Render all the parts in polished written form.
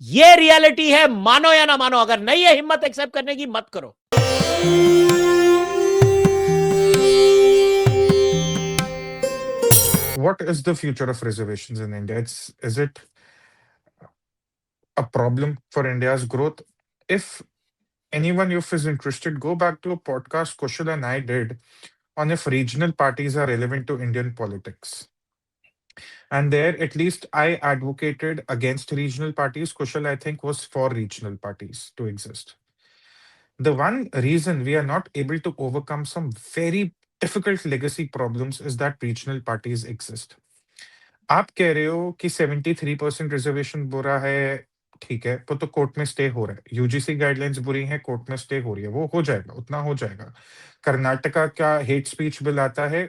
ये रियलिटी है, मानो या ना मानो। अगर नहीं है हिम्मत एक्सेप्ट करने की, मत करो। What is the future of reservations in India? Is it a problem for India's growth? If anyone of is interested, go back to a podcast Kushal and I did on if regional parties are relevant to Indian politics. And there, at least I advocated against regional parties. Kushal, I think, was for regional parties to exist. The one reason we are not able to overcome some very difficult legacy problems is that regional parties exist. आप कह रहे हो कि 73% reservation बुरा है, ठीक है, वो तो कोर्ट में स्टे हो रहा है। यूजीसी गाइडलाइंस बुरी हैं, कोर्ट में स्टे हो रही है, वो हो जाएगा, उतना हो जाएगा। कर्नाटका का हेट स्पीच बिल आता है,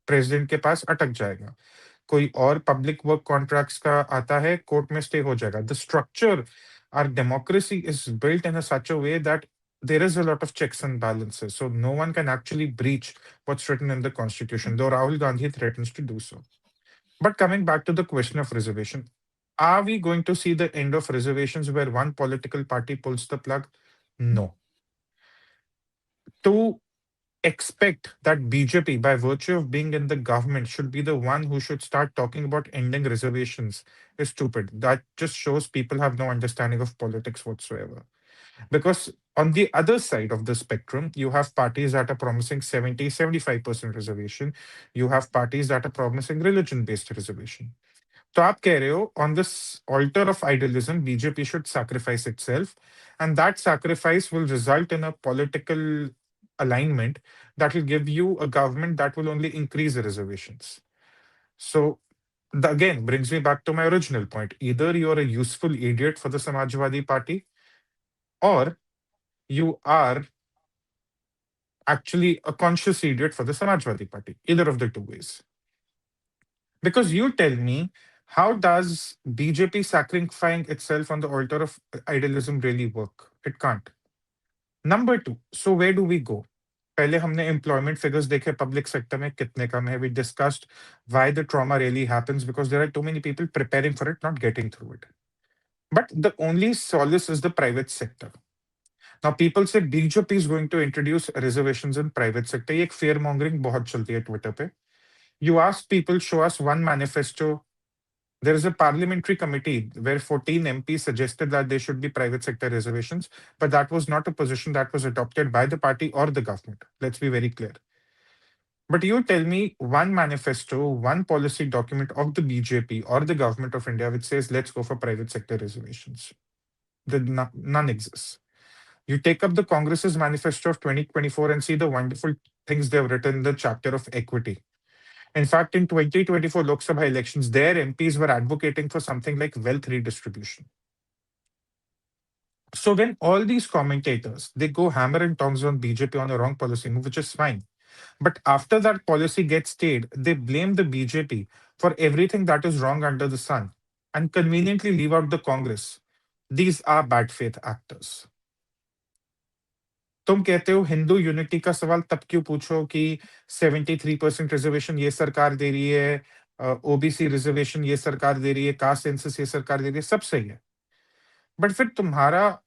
प्रेसिडेंट के पास अटक जाएगा। कोई और पब्लिक वर्क कॉन्ट्रैक्ट्स का आता है, कोर्ट में स्टे हो जाएगा। The structure, our democracy is built in a such a way that there is a lot of checks and balances, so no one can actually breach what's written in the constitution, though Rahul Gandhi threatens to do so. But coming back to the question of reservation, are we going to see the end of reservations where one political party pulls the plug? No. To expect that BJP, by virtue of being in the government, should be the one who should start talking about ending reservations is stupid. That just shows people have no understanding of politics whatsoever. Because on the other side of the spectrum, you have parties that are promising 70, 75% reservation. You have parties that are promising religion based reservation. तो आप कह रहे हो on this altar of idealism, BJP should sacrifice itself, and that sacrifice will result in a political alignment that will give you a government that will only increase the reservations. So again brings me back to my original point. Either you're a useful idiot for the Samajwadi Party, or you are actually a conscious idiot for the Samajwadi Party. Either of the two ways. Because you tell me, how does BJP sacrificing itself on the altar of idealism really work? It can't. Number two, so where do we go? पहले हमने employment figures देखे public sector में कितने कम है. We discussed why the trauma really happens, because there are too many people preparing for it, not getting through it. But the only solace is the private sector. Now people say BJP is going to introduce reservations in private sector. ये एक fear mongering बहुत चलती है Twitter पे. You ask people, show us one manifesto. There is a parliamentary committee where 14 MPs suggested that there should be private sector reservations, but that was not a position that was adopted by the party or the government. Let's be very clear. But you tell me one manifesto, one policy document of the BJP or the government of India which says, let's go for private sector reservations. None exists. You take up the Congress's manifesto of 2024 and see the wonderful things they have written in the chapter of equity. In fact, in 2024 Lok Sabha elections, their MPs were advocating for something like wealth redistribution. So when all these commentators, they go hammer and tongs on BJP on a wrong policy move, which is fine. But after that policy gets stayed, they blame the BJP for everything that is wrong under the sun and conveniently leave out the Congress. These are bad faith actors. तुम कहते हो Hindu unity का सवाल तब क्यों पूछो कि 73% reservation ये सरकार दे रही है, ओबीसी रिजर्वेशन ये सरकार दे रही है, कास्ट सेंसस ये सरकार दे रही है, सब सही है। बट फिर तुम्हारा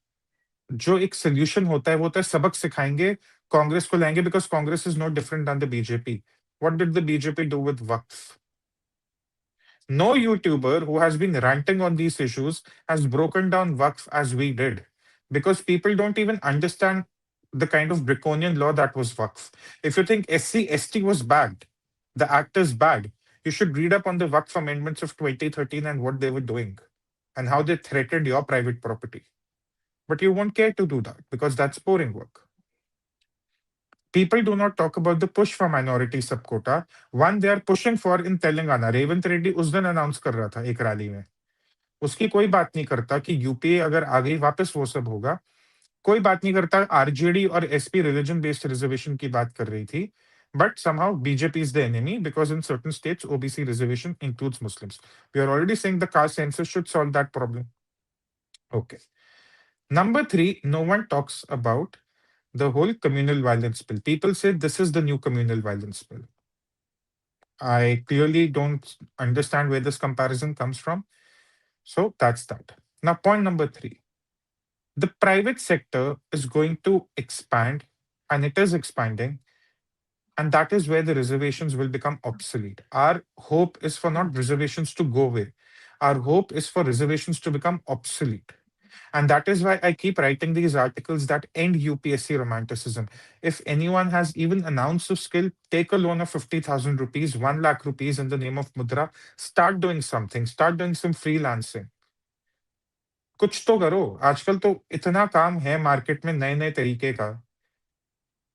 जो एक सोल्यूशन होता है वो होता है सबक सिखाएंगे, कांग्रेस को लाएंगे, because Congress is not different than the BJP. What did the BJP do with Waqf? No YouTuber who has been ranting on these issues has broken down Waqf as we did, because people don't even understand the kind of draconian law that was Waqf. If you think SC ST was bad, the act is bad, you should read up on the Waqf amendments of 2013 and what they were doing and how they threatened your private property. But you won't care to do that because that's boring work. People do not talk about the push for minority subquota. One they are pushing for in Telangana. Revanth Reddy उस दिन announce कर रहा था एक rally में. उसकी कोई बात नहीं करता कि यूपीए अगर आ गई वापस वो सब होगा. कोई बात नहीं करता आरजेडी और एसपी रिलीजन बेस्ड रिजर्वेशन की बात कर रही थी. But somehow BJP is the enemy because in certain states OBC reservation includes Muslims. We are already saying the caste census should solve that problem. Okay. Number three, no one talks about the whole communal violence bill. People say this is the new communal violence bill. I clearly don't understand where this comparison comes from. So that's that. Now, point number 3, the private sector is going to expand, and it is expanding, and that is where the reservations will become obsolete. Our hope is for not reservations to go away. Our hope is for reservations to become obsolete. And that is why I keep writing these articles that end UPSC romanticism. If anyone has even an ounce of skill, take a loan of 50,000 rupees, 1 lakh rupees in the name of Mudra. Start doing something. Start doing some freelancing. कुछ तो करो. आजकल तो इतना काम है market में नए नए तरीके का.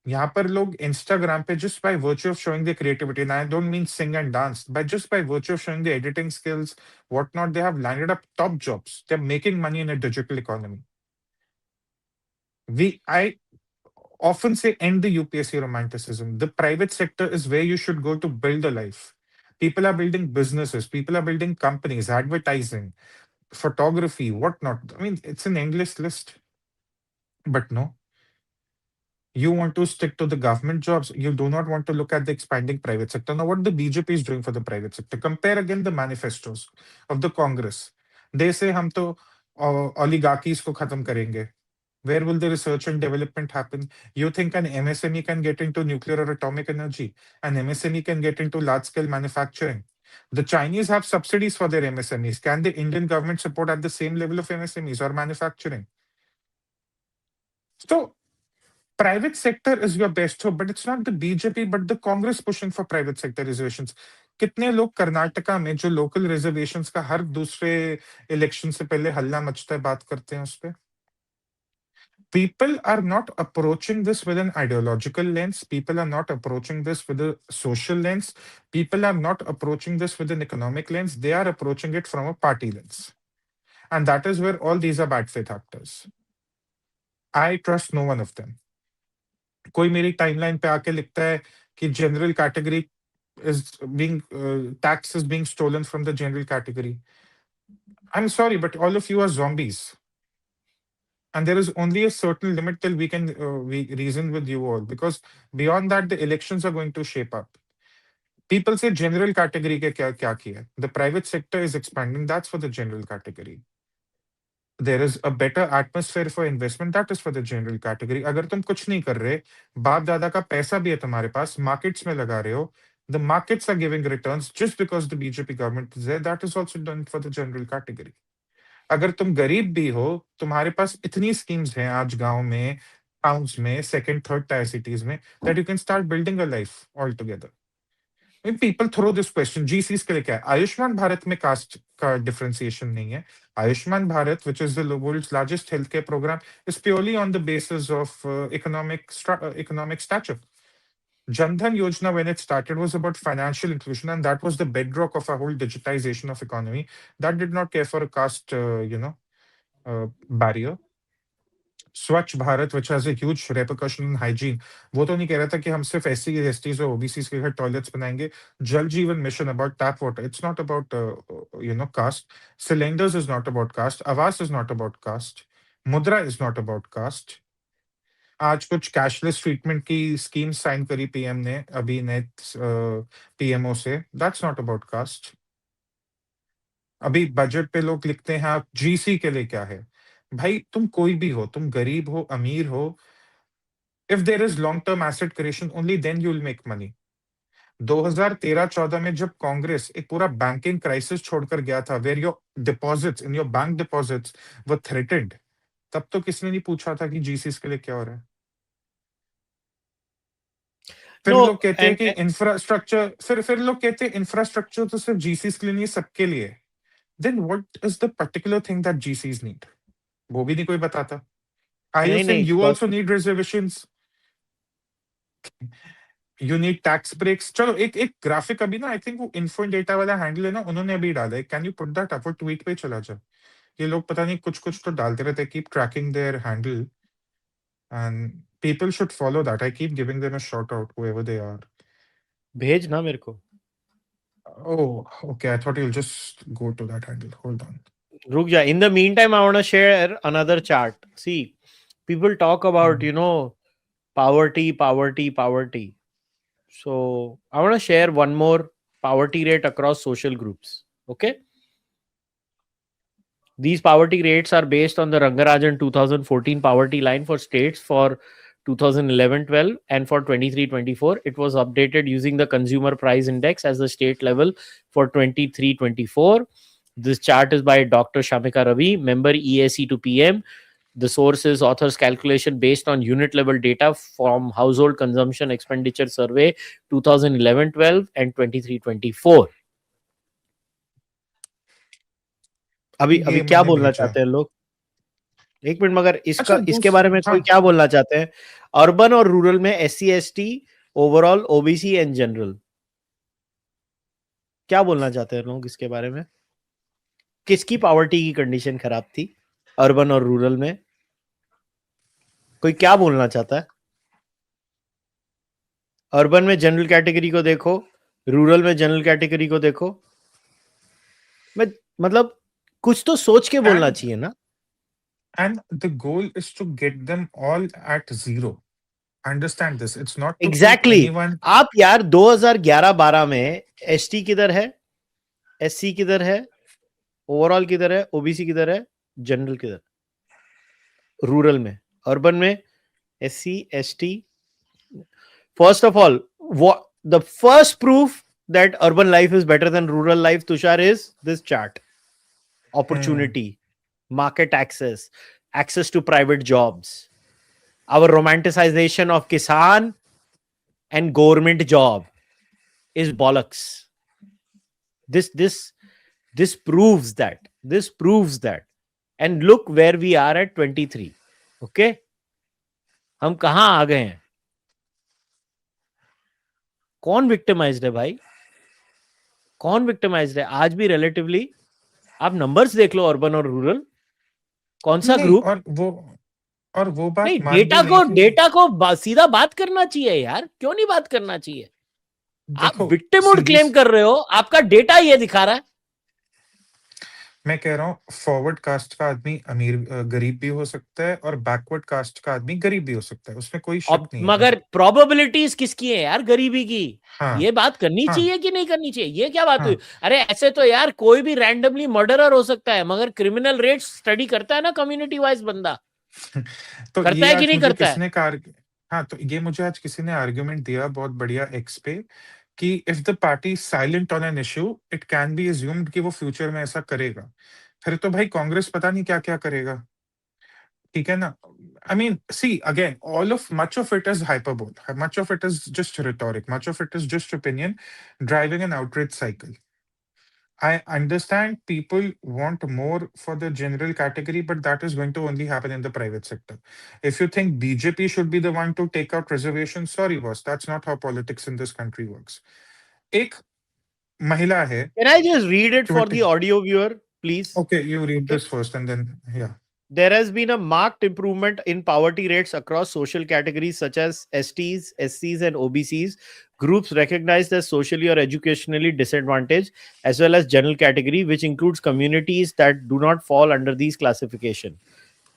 यहाँ पर लोग इंस्टाग्राम पे just by virtue of showing their creativity, and I don't mean sing and dance, but just by virtue of showing their editing skills, whatnot, they have landed up top jobs. They're making money in a digital economy. I often say end the UPSC romanticism. The private sector is where you should go to build a life. People are building businesses, people are building companies, advertising, photography, whatnot. I mean, it's an endless list. But no, you want to stick to the government jobs. You do not want to look at the expanding private sector. Now, what the BJP is doing for the private sector, compare again the manifestos of the Congress. They say हम तो oligarchies को खत्म करेंगे. Where will the research and development happen? You think an MSME can get into nuclear or atomic energy? An MSME can get into large-scale manufacturing? The Chinese have subsidies for their MSMEs. Can the Indian government support at the same level of MSMEs or manufacturing? So, private sector is your best hope, but it's not the BJP, but the Congress pushing for private sector reservations. कितने लोग कर्नाटका में जो local reservations का हर दूसरे election से पहले हल्ला मचता है बात करते हैं उस पे. People are not approaching this with an ideological lens. People are not approaching this with a social lens. People are not approaching this with an economic lens. They are approaching it from a party lens. And that is where all these are bad faith actors. I trust no one of them. कोई मेरी timeline पे आके लिखता है कि general category is being tax is being stolen from the general category. I'm sorry, but all of you are zombies. And there is only a certain limit till we can we reason with you all, because beyond that the elections are going to shape up. People say general category ke kya kiya. The private sector is expanding. That's for the general category. There is a better atmosphere for investment. That is for the general category. अगर तुम कुछ नहीं कर रहे, बाप दादा का पैसा भी है तुम्हारे पास, markets में लगा रहे हो, the markets are giving returns just because the BJP government is there. That is also done for the general category. अगर तुम गरीब भी हो, तुम्हारे पास इतनी schemes हैं आज गाँव में, towns में, second, third tier cities में, that you can start building a life altogether. When people throw this question, GCs के लिए क्या है? आयुष्मान भारत में कास्ट का डिफरेंशिएशन नहीं है. Ayushman Bharat, which is the world's largest healthcare program, is purely on the basis of economic stature. Jan Dhan Yojana, when it started, was about financial inclusion, and that was the bedrock of our whole digitization of economy. That did not care for a caste, barrier. Swachh Bharat, which has a huge repercussion in hygiene, वो तो नहीं कह रहा था कि हम सिर्फ SC, STs और OBCs के घर टॉयलेट्स बनाएंगे. Jal Jeevan mission about tap water. It's not about caste. Cylinders is not about caste. Awas is not about caste. Mudra is not about caste. आज कुछ कैशलेस ट्रीटमेंट की scheme sign करी PM ने अभी नए PMO से. That's not about caste. अभी budget पे लोग लिखते हैं आप जीसी के लिए क्या है. भाई तुम कोई भी हो, तुम गरीब हो, अमीर हो, if there is long term asset creation, only then you will make money. 2013-14 में जब कांग्रेस एक पूरा बैंकिंग क्राइसिस छोड़कर गया था, where your deposits in your bank deposits were threatened, तब तो किसने नहीं पूछा था कि जीसीस के लिए क्या हो रहा है. फिर No, लोग कहते हैं and कि इंफ्रास्ट्रक्चर, फिर लोग कहते हैं इंफ्रास्ट्रक्चर तो सिर्फ जीसीस के लिए नहीं, सबके लिए. Then what is the particular thing that GCs need? वो भी नहीं कोई बताता. Are you नहीं saying नहीं you also need reservations? You need tax breaks? चलो एक ग्राफिक अभी ना, आई थिंक वो इन्फो डेटा वाला हैंडल है ना, उन्होंने अभी डाला है. Can you put that up? वो ट्वीट पे चला जा. ये लोग पता नहीं कुछ कुछ तो डालते रहते हैं. Keep tracking their handle and people should follow that. I keep giving them a shout out, whoever they are. भेज ना मेरे को. Oh, okay. I thought you'll just go to that handle. Hold on. रुक जा. In the meantime, I want to share another chart. See, people talk about, poverty. So I want to share one more poverty rate across social groups. Okay. These poverty rates are based on the Rangarajan 2014 poverty line for states for 2011-12 and for 23-24. It was updated using the consumer price index as the state level for 23-24. This chart is by Dr. Shamika Ravi, member EAC to PM. The source is author's calculation based on unit level data from Household Consumption Expenditure Survey 2011-12 and 23-24. अभी ये क्या मैंने बोलना भेजा चाहते हैं लोग? एक मिनट, मगर अच्छा इसके बारे में कोई क्या बोलना चाहते हैं? अर्बन और रूरल में SC ST, overall OBC and general, क्या बोलना चाहते हैं लोग इसके बारे में? किसकी पॉवर्टी की कंडीशन खराब थी अर्बन और रूरल में? कोई क्या बोलना चाहता है? अर्बन में जनरल कैटेगरी को देखो, रूरल में जनरल कैटेगरी को देखो। मैं मतलब कुछ तो सोच के बोलना चाहिए ना। And the goal is to get them all at zero. Understand this. It's not to Exactly. keep anyone. आप यार 2011-12 में ST किधर है, SC किधर है, ओवरऑल किधर है, OBC किधर है, जनरल किधर? रूरल में, अर्बन में SC ST. First of all, what the first proof that urban life is better than rural life, Tushar, is this chart. Opportunity, market access, access to private jobs. Our romanticization of Kisan and government job is bollocks. This proves that. This proves that. And look where we are at 23. Okay? हम कहां आ गए हैं? कौन victimised है भाई? कौन victimised है? आज भी रिलेटिवली आप नंबर्स देख लो, अर्बन और रूरल, कौन सा ग्रुप? और वो बात नहीं, मान डेटा को सीधा बात करना चाहिए यार, क्यों नहीं बात करना चाहिए? आप विक्टिमहुड क्लेम कर रहे हो, आपका डेटा ये दिखा रहा है। मैं कह रहा हूँ फॉरवर्ड कास्ट का आदमी अमीर गरीब भी हो सकता है और बैकवर्ड कास्ट का आदमी गरीब भी हो सकता है, उसमें कोई शक नहीं है। मगर प्रोबेबिलिटीज किसकी है यार गरीबी की? हाँ, ये बात करनी चाहिए कि नहीं करनी चाहिए? ये क्या बात हुई? अरे ऐसे तो यार कोई भी रैंडमली मर्डरर हो सकता है, मगर क्रिमिनल रेट स्टडी करता है ना कम्युनिटी वाइज बंदा। तो करता है कि नहीं करता किसने हाँ, तो ये मुझे आज किसी ने आर्ग्यूमेंट दिया बहुत बढ़िया एक्स पे कि if the party silent on an issue it can be assumed कि वो फ्यूचर में ऐसा करेगा। फिर तो भाई कांग्रेस पता नहीं क्या क्या करेगा, ठीक है ना? I mean, see, again, much of it is hyperbole. Much of it is just rhetoric. Much of it is just opinion driving an outrage cycle. I understand people want more for the general category, but that is going to only happen in the private sector. If you think BJP should be the one to take out reservations, sorry, boss, that's not how politics in this country works. एक महिला है. Can I just read it for the audio viewer, please? Okay, you read this first and then, yeah. There has been a marked improvement in poverty rates across social categories such as STs, SCs, and OBCs, groups recognized as socially or educationally disadvantaged, as well as general category, which includes communities that do not fall under these classification.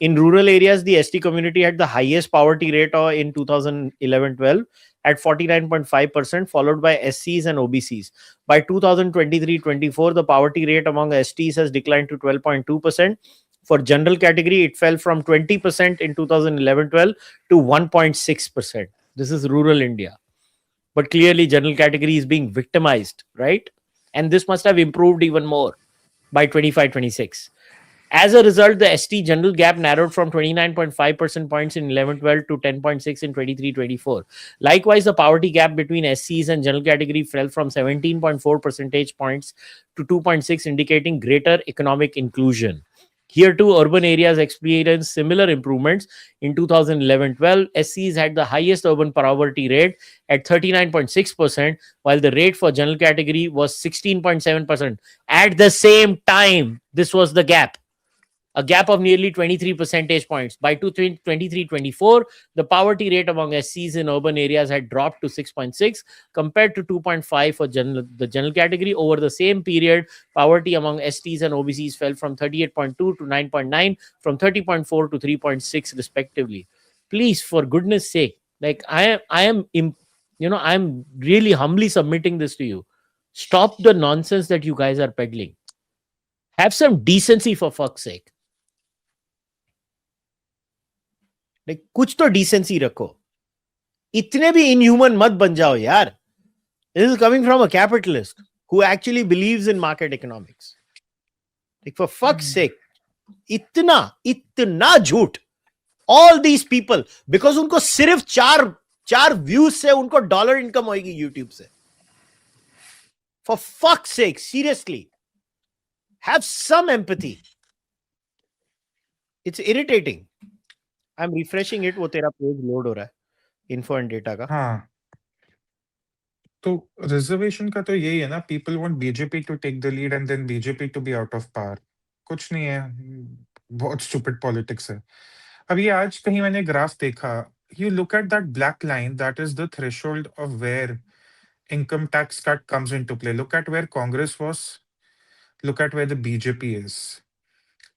In rural areas, the ST community had the highest poverty rate in 2011-12 at 49.5%, followed by SCs and OBCs. By 2023-24, the poverty rate among STs has declined to 12.2%. For general category, it fell from 20% in 2011-12 to 1.6%. This is rural India. But clearly, general category is being victimized, right? And this must have improved even more by 25-26. As a result, the ST general gap narrowed from 29.5% points in 11-12 to 10.6 in 23-24. Likewise, the poverty gap between SCs and general category fell from 17.4 percentage points to 2.6, indicating greater economic inclusion. Here too, urban areas experienced similar improvements. In 2011-12, SCs had the highest urban poverty rate at 39.6%, while the rate for general category was 16.7%. At the same time, this was the gap. A gap of nearly 23 percentage points. By 23-24, the poverty rate among SCs in urban areas had dropped to 6.6 compared to 2.5 for the general category. Over the same period, poverty among STs and OBCs fell from 38.2 to 9.9, from 30.4 to 3.6 respectively. Please, for goodness sake, like I'm really humbly submitting this to you. Stop the nonsense that you guys are peddling. Have some decency for fuck's sake. Like कुछ तो decency रखो. इतने भी inhuman मत बन जाओ यार. This is coming from a capitalist who actually believes in market economics. Like for fuck's sake, इतना झूठ. All these people, because उनको सिर्फ चार व्यूज से उनको डॉलर इनकम होगी यूट्यूब से. For fuck's sake, seriously, have some empathy. It's irritating. I'm refreshing it. वो तेरा पेज लोड हो रहा है info and data का. हाँ, तो रिजर्वेशन का तो यही है ना, people want BJP to take the lead and then BJP to be out of power. कुछ नहीं है, बहुत स्टूपिड पॉलिटिक्स है. अब ये आज कहीं मैंने ग्राफ देखा, you look at that black line, that is the threshold of where income tax cut comes into play. Look at where Congress was, look at where the BJP is.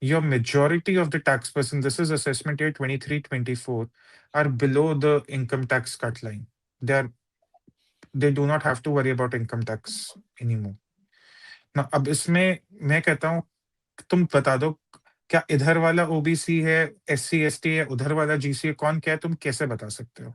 Your majority of the tax person, this is assessment year 23-24, are below the income tax cut line. They do not have to worry about income tax anymore. Now, अब इसमें मैं कहता हूँ, तुम बता दो क्या इधर वाला ओबीसी है, एससी एसटी है, उधर वाला जीसी है, कौन क्या है, तुम कैसे बता सकते हो?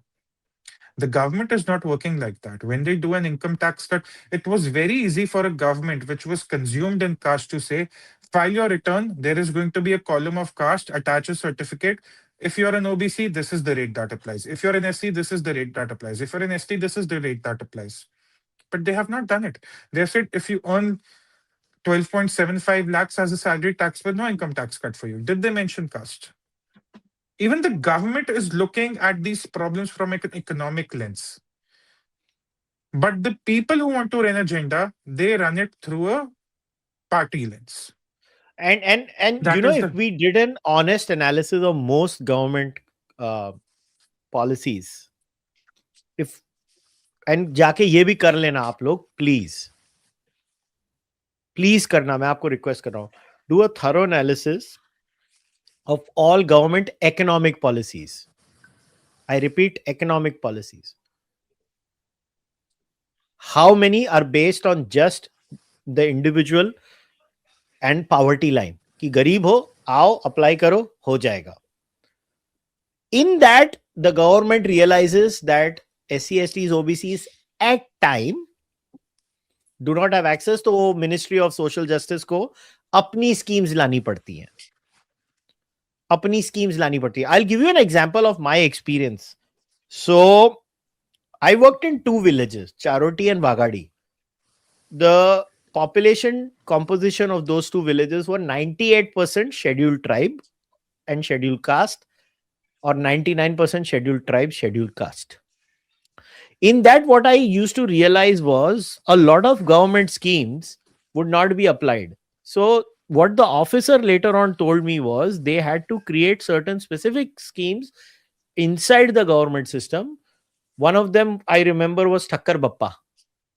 The government is not working like that. When they do an income tax cut, it was very easy for a government which was consumed in caste to say, file your return, there is going to be a column of caste, attach a certificate. If you're an OBC, this is the rate that applies. If you're an SC, this is the rate that applies. If you're an ST, this is the rate that applies. But they have not done it. They have said, if you earn 12.75 lakhs as a salary tax bill, no income tax cut for you. Did they mention caste? Even the government is looking at these problems from an economic lens. But the people who want to run agenda, they run it through a party lens. And That you know, is if we did an honest analysis of most government policies, if and जाके ये भी कर लेना आप लोग, please करना, मैं आपको रिक्वेस्ट कर रहा हूं. Do a thorough analysis of all government economic policies. I repeat, economic policies. How many are based on just the individual and poverty line? कि गरीब हो, आओ अप्लाई करो, हो जाएगा. In that, the government realizes that SC, STs, OBCs at time do not have access, तो वो ministry of Social justice को अपनी स्कीम्स लानी पड़ती हैं. I'll give you an example of my experience. So I worked in two villages, Charoti and Wagadi. The population composition of those two villages were 98% scheduled tribe and scheduled caste, or 99% scheduled tribe, scheduled caste. In that, what I used to realize was a lot of government schemes would not be applied. So what the officer later on told me was they had to create certain specific schemes inside the government system. One of them I remember was Thakkar Bappa.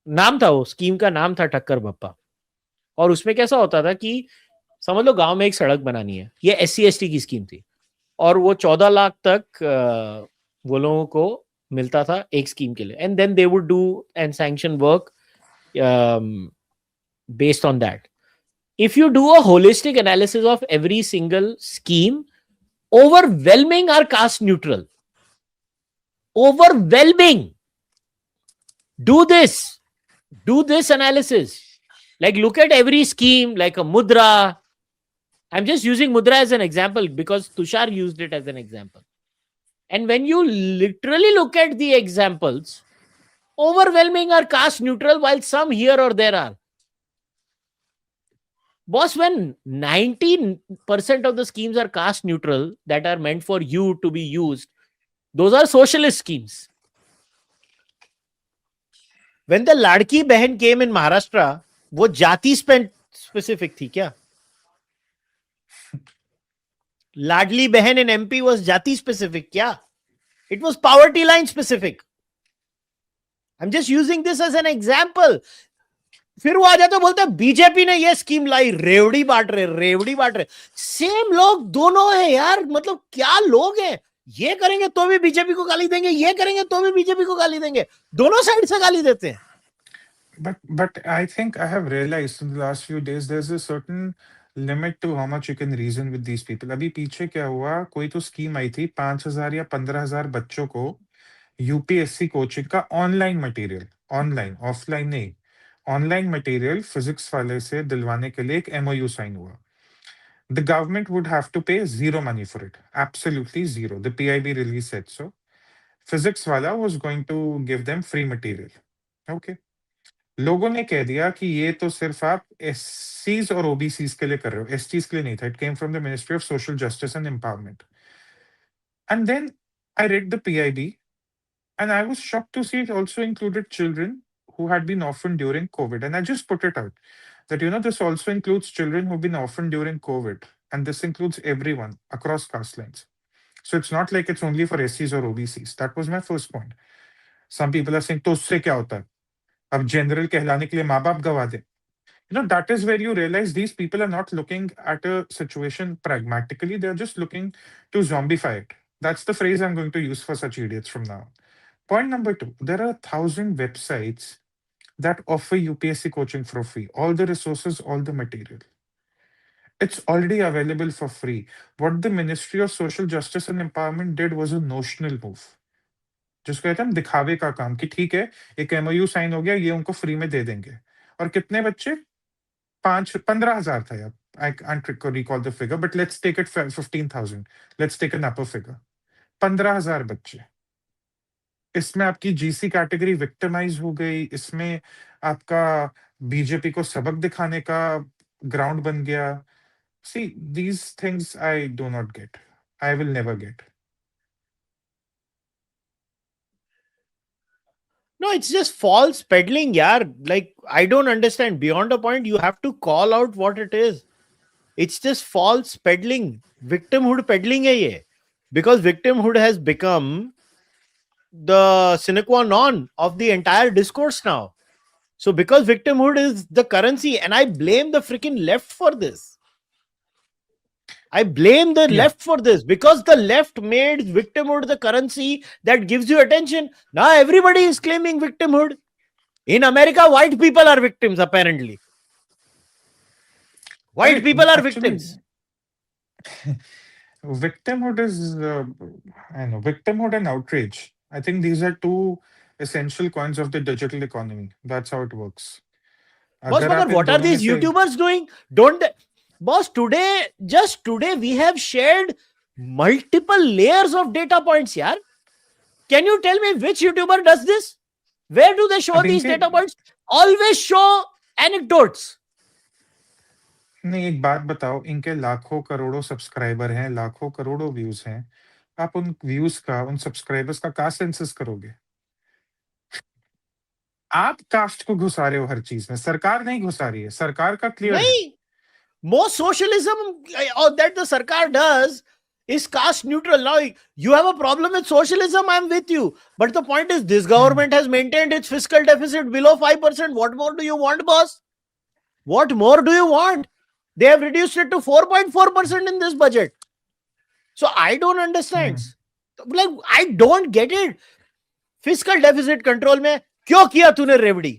नाम था, वो scheme का नाम था ठक्कर बप्पा. और उसमें कैसा होता था कि समझ लो गांव में एक सड़क बनानी है, ये SC ST की स्कीम थी, और वो 14 लाख तक वो लोगों को मिलता था एक स्कीम के लिए. And then they would do and sanction work based on that. If you do a holistic analysis of every single scheme, overwhelming are caste neutral. Overwhelming. Do this analysis. Like, look at every scheme, like a Mudra. I'm just using Mudra as an example because Tushar used it as an example. And when you literally look at the examples, overwhelming are caste neutral, while some here or there are. Boss, when 19% of the schemes are caste neutral that are meant for you to be used, those are socialist schemes. When the Ladki Behan came in Maharashtra, वो जाति specific थी क्या? Ladli Behan in MP was jati specific क्या? It was poverty line specific. I'm just using this as an example. फिर वो आ जाते बोलते हैं बीजेपी ने ये स्कीम लाई, रेवड़ी बांट रहे. सेम लोग दोनों है यार, मतलब क्या लोग हैं. ये करेंगे तो भी बीजेपी को गाली देंगे, ये करेंगे तो भी बीजेपी को गाली देंगे, दोनों साइड से गाली देते हैं. But I think I have realized in the last few days there's a certain limit to how much you can reason with these people. अभी पीछे क्या हुआ, कोई तो स्कीम आई थी, 5,000 या 15,000 बच्चों को यूपीएससी कोचिंग का ऑनलाइन मटेरियल, ऑनलाइन, ऑफलाइन नहीं, ऑनलाइन मटेरियल फिजिक्स वाले से दिलवाने के लिए एक एमओयू साइन हुआ। The government would have to pay zero money for it. Absolutely zero. The PIB release said so. Physics wala was going to give them free material. Okay. लोगों ने कह दिया कि ये तो सिर्फ आप एससीज और ओबीसीज के लिए कर रहे हो, एसटीज के लिए नहीं था। It came from the Ministry of Social Justice and Empowerment. And then I read the PIB and I was shocked to see it also included children who had been orphaned during COVID. And I just put it out that, this also includes children who've been orphaned during COVID. And this includes everyone across caste lines. So it's not like it's only for SCs or OBCs. That was my first point. Some people are saying, तो उससे क्या होता है? अब general कहलाने के लिए माँ बाप गवा दे. That is where you realize these people are not looking at a situation pragmatically. They're just looking to zombify it. That's the phrase I'm going to use for such idiots from now on. Point number two, there are 1,000 websites that offer UPSC coaching for free. All the resources, all the material. It's already available for free. What the Ministry of Social Justice and Empowerment did was a notional move. जिसको कहते हैं हम दिखावे का काम, कि ठीक है एक एमओयू साइन हो गया, ये उनको फ्री में दे देंगे। और कितने बच्चे? 15,000 था यार। I can't recall the figure, but let's take it 15,000. Let's take an upper figure. 15,000 बच्चे। इसमें आपकी जीसी कैटेगरी विक्टिमाइज हो गई, इसमें आपका बीजेपी को सबक दिखाने का ग्राउंड बन गया। See these things I do not gate, I will never get. No, it's just false peddling, yaar. Like, I don't understand. Beyond a point, you have to call out what it is. It's just false peddling. Victimhood peddling hai ye. Because victimhood has become the sine qua non of the entire discourse now. So because victimhood is the currency, and I blame the freaking left for this. I blame the left for this, because the left made victimhood the currency that gives you attention. Now everybody is claiming victimhood. In America, white people are victims, apparently. White people are victims. Victimhood is, I know, victimhood and outrage. I think these are two essential coins of the digital economy. That's how it works. Boss, अगर आप but in what are दोनों में these से YouTubers doing? Don't they? Boss, just today, we have shared multiple layers of data points, yaar. Can you tell me which YouTuber does this? Where do they show अब these इनके data points? Always show anecdotes. नहीं, एक बात बताओ, इनके लाखों करोड़ों subscriber हैं, लाखों करोड़ों व्यूज हैं। आप उन व्यूज का, उन सब्सक्राइबर्स का सेंसस करोगे? आप कास्ट को घुसा रहे हो हर चीज में, सरकार नहीं घुसा रही है, सरकार का क्लियर है। Nahi. Most socialism that the Sarkar does is caste neutral. Now, you have a problem with socialism, I'm with you. But the point is, this government has maintained its fiscal deficit below 5%. What more do you want, boss? What more do you want? They have reduced it to 4.4% in this budget. So I don't understand. Like, I don't get it. Fiscal deficit control में क्यों किया तूने रेवड़ी?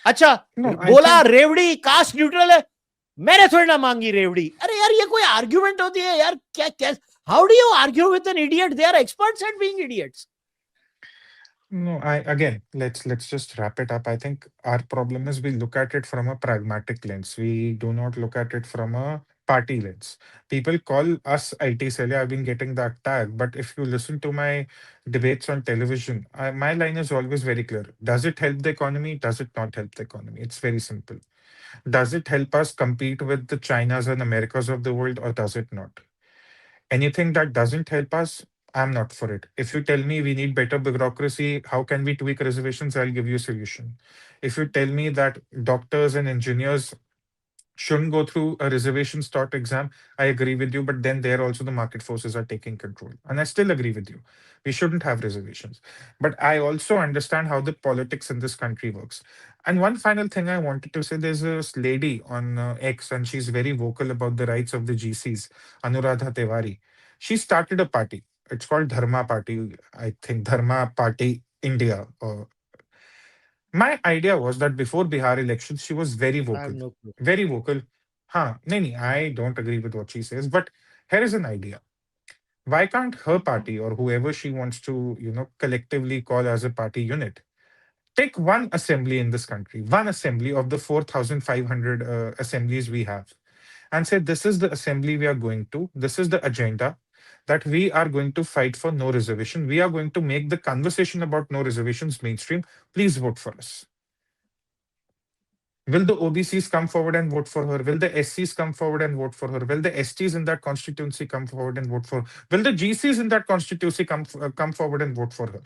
अच्छा, No, I बोला think रेवड़ी cast neutral है, मैंने थोड़ी ना मांगी रेवड़ी। अरे यार, ये कोई आर्ग्यूमेंट होती है यार? क्या how do you argue with an idiot? They are experts at being idiots. no, I again, let's just wrap it up. I think our problem is we look at it from a pragmatic lens. We do not look at it from a party lens. People call us IT cell. I've been getting that tag, but if you listen to my debates on television, my line is always very clear. Does it help the economy? Does it not help the economy? It's very simple. Does it help us compete with the Chinas and Americas of the world, or does it not? Anything that doesn't help us, I'm not for it. If you tell me we need better bureaucracy, how can we tweak reservations? I'll give you a solution. If you tell me that doctors and engineers shouldn't go through a reservation start exam, I agree with you. But then there also the market forces are taking control. And I still agree with you. We shouldn't have reservations. But I also understand how the politics in this country works. And one final thing I wanted to say, there's this lady on X, and she's very vocal about the rights of the GCs, Anuradha Tewari. She started a party. It's called Dharma Party, I think, Dharma Party India. My idea was that before Bihar elections, she was very I have vocal, no clue. very vocal. नहीं, I don't agree with what she says, but here is an idea. Why can't her party or whoever she wants to, collectively call as a party unit, take one assembly in this country, one assembly of the 4,500 assemblies we have, and say, this is the assembly we are going to, this is the agenda that we are going to fight for no reservation. We are going to make the conversation about no reservations mainstream. Please vote for us. Will the OBCs come forward and vote for her? Will the SCs come forward and vote for her? Will the STs in that constituency come forward and vote for her? Will the GCs in that constituency come forward and vote for her?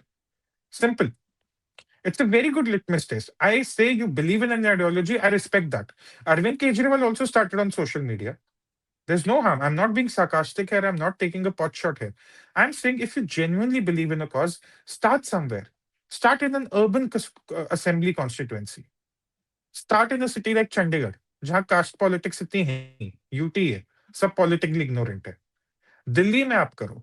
Simple. It's a very good litmus test. I say you believe in an ideology. I respect that. Arvind Kejriwal also started on social media. There's no harm. I'm not being sarcastic here. I'm not taking a pot shot here. I'm saying if you genuinely believe in a cause, start somewhere. Start in an urban assembly constituency. Start in a city like Chandigarh, जहाँ caste politics इतनी है नहीं, UT है, सब politically ignorant है. दिल्ली में आप करो.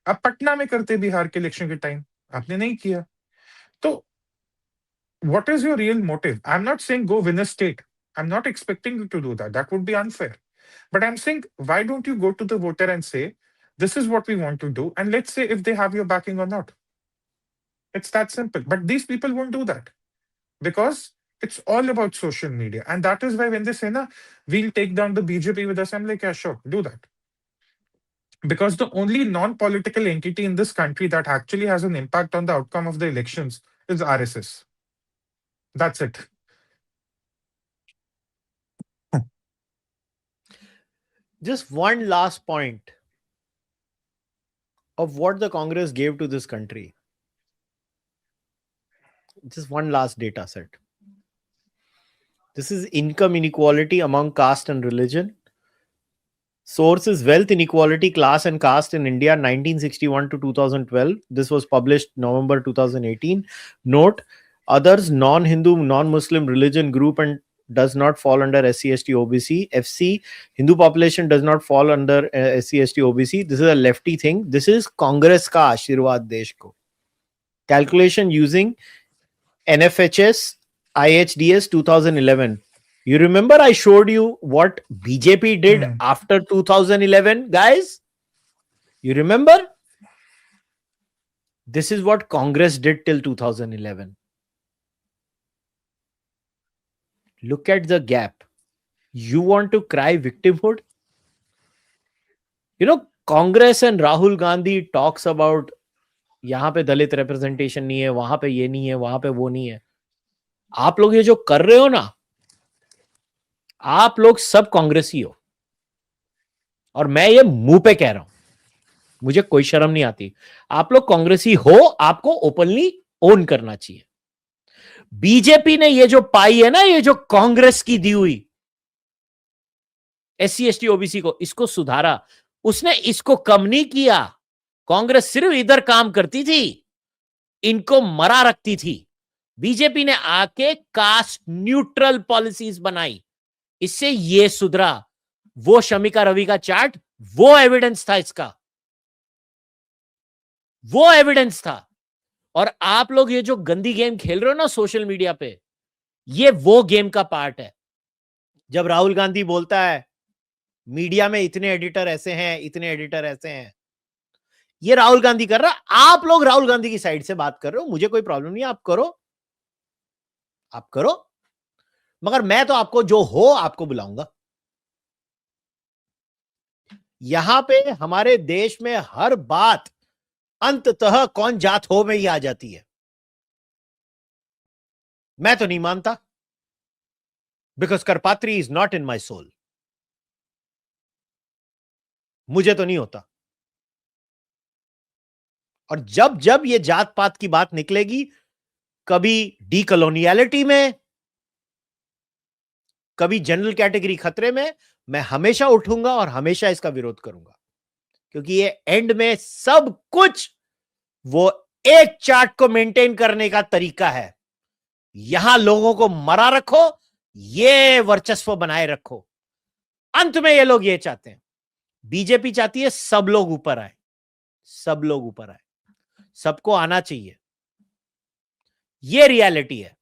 आप पटना में करते बिहार के इलेक्शन के टाइम, आपने नहीं किया. तो what is your real motive? I'm not saying go win a state. I'm not expecting you to do that. That would be unfair. But I'm saying, why don't you go to the voter and say, this is what we want to do, and let's say if they have your backing or not. It's that simple. But these people won't do that because it's all about social media. And that is why when they say, na, we'll take down the BJP with us, I'm like, yeah, sure, do that. Because the only non-political entity in this country that actually has an impact on the outcome of the elections is RSS. That's it. Just one last point of what the Congress gave to this country. Just one last data set. This is income inequality among caste and religion. Source is Wealth Inequality, Class and Caste in India, 1961 to 2012. This was published November 2018. Note, others, non-Hindu, non-Muslim religion group and does not fall under SC, ST, OBC. FC, Hindu population does not fall under SC, ST, OBC. This is a lefty thing. This is Congress ka Ashirwad Desh ko. Calculation using NFHS IHDS 2011. You remember I showed you what BJP did after 2011, guys? You remember? This is what Congress did till 2011. Look at the gap. You want to cry victimhood? You know, Congress and Rahul Gandhi talks about यहाँ पे दलित representation नहीं है, वहां पे ये नहीं है, वहां पे वो नहीं है. आप लोग ये जो कर रहे हो ना, आप लोग सब कांग्रेसी हो. और मैं ये मुंह पे कह रहा हूं, मुझे कोई शर्म नहीं आती. आप लोग कांग्रेसी हो, आपको ओपनली ओन करना चाहिए. बीजेपी ने ये जो पाई है ना, ये जो कांग्रेस की दी हुई SC, ST, OBC को, इसको सुधारा. उसने इसको कम नहीं किया. कांग्रेस सिर्फ इधर काम करती थी, इनको मरा रखती थी. बीजेपी ने आके कास्ट न्यूट्रल पॉलिसीज बनाई. इससे ये सुधरा. वो शमिका रवि का चार्ट, वो एविडेंस था इसका, वो एविडेंस था. और आप लोग ये जो गंदी गेम खेल रहे हो ना सोशल मीडिया पे, ये वो गेम का पार्ट है. जब राहुल गांधी बोलता है मीडिया में इतने एडिटर ऐसे हैं, इतने एडिटर ऐसे हैं, ये राहुल गांधी कर रहा. आप लोग राहुल गांधी की साइड से बात कर रहे हो, मुझे कोई प्रॉब्लम नहीं, आप करो, आप करो. मगर मैं तो आपको जो हो आपको बुलाऊंगा. यहां पे हमारे देश में हर बात अंततः कौन जात हो में ही आ जाती है. मैं तो नहीं मानता, because Karpatri is not in my soul. मुझे तो नहीं होता. और जब जब ये जात पात की बात निकलेगी, कभी डीकॉलोनियलिटी में, कभी जनरल कैटेगरी खतरे में, मैं हमेशा उठूंगा और हमेशा इसका विरोध करूंगा. क्योंकि ये एंड में सब कुछ वो एक चार्ट को मेंटेन करने का तरीका है. यहां लोगों को मरा रखो, ये वर्चस्व बनाए रखो. अंत में ये लोग ये चाहते हैं. बीजेपी चाहती है सब लोग ऊपर आए, सब लोग ऊपर आए, सबको आना चाहिए. ये रियलिटी है.